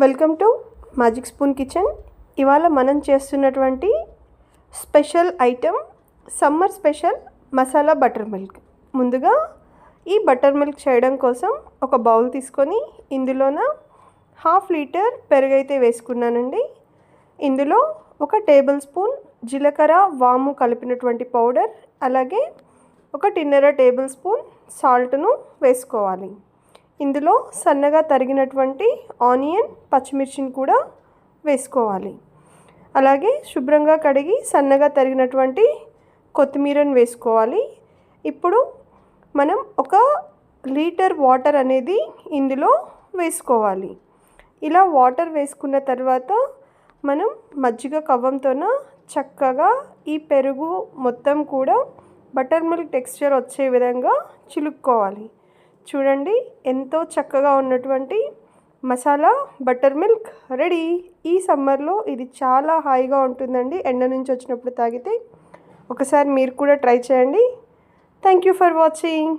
Welcome to magic spoon kitchen. ఇవాళ మనం చేస్తున్నటువంటి special item summer special masala butter milk. ముందుగా ఈ బటర్ మిల్క్ చేయడం కోసం ఒక బౌల్ తీసుకొని ఇందులోన 1/2 లీటర్ పెరుగైతే వేసుకున్నానండి. ఇందులో 1 టేబుల్ స్పూన్ జీలకర్ర వాము కలిపినటువంటి పౌడర్, అలాగే 1.5 టేబుల్ స్పూన్ సాల్ట్ను వేసుకోవాలి. ఇందులో సన్నగా తరిగినటువంటి ఆనియన్, పచ్చిమిర్చిని కూడా వేసుకోవాలి. అలాగే శుభ్రంగా కడిగి సన్నగా తరిగినటువంటి కొత్తిమీరను వేసుకోవాలి. ఇప్పుడు మనం 1 లీటర్ వాటర్ అనేది ఇందులో వేసుకోవాలి. ఇలా వాటర్ వేసుకున్న తర్వాత మనం మజ్జిగ కవ్వంతోన చక్కగా ఈ పెరుగు మొత్తం కూడా బటర్ మిల్క్ టెక్స్చర్ వచ్చే విధంగా చిలుక్కోవాలి. చూడండి, ఎంతో చక్కగా ఉన్నటువంటి మసాలా బటర్ మిల్క్ రెడీ. ఈ సమ్మర్లో ఇది చాలా హాయిగా ఉంటుందండి. ఎండ నుంచి వచ్చినప్పుడు తాగితే ఒకసారి మీరు కూడా ట్రై చేయండి. Thank you for watching.